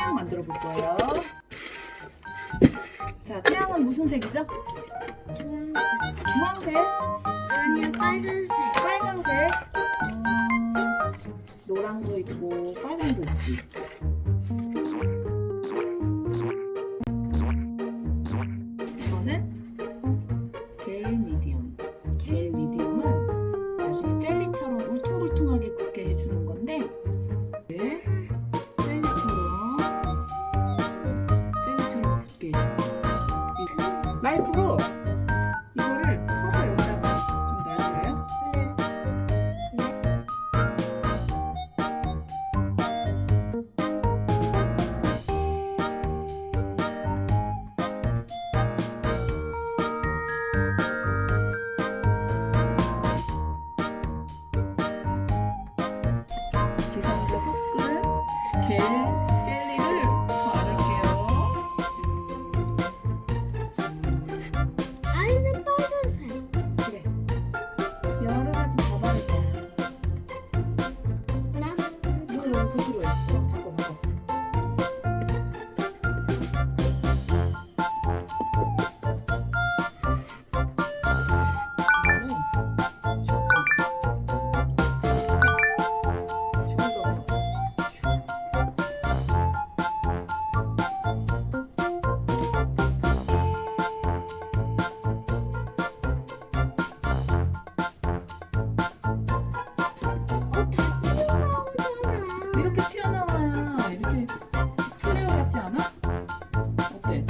태양 만들어 볼 거예요. 자, 태양은 무슨 색이죠? 주황색? 아니야, 빨간색. 빨강색? 노랑도 있고 빨강도 있지. 이거는 게일 미디움. 게일 미디움은 나중에 젤리처럼 울퉁불퉁하게 굳게 해주는 건데, 네, 젤리처럼 굳게 해줘요. 라이프로 이거를 퍼서 여기다가 좀 놔줄래요? 지성과 섞은 겔 젤리를 바를게요. 아이는 빨간색. 그래. 여러 가지 다 바를게요. 나 이거 너무 부드러워. 바꿔. 이렇게 튀어나와야 이렇게 플레어 같지 않아? 어때?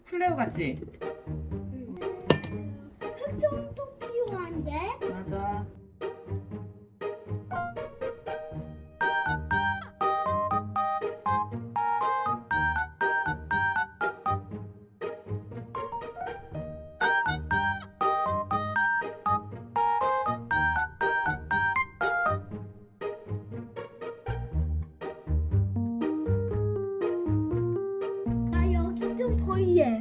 플레어 같지? 흑점도 필요한데? 맞아. 나 여기 좀 보이게.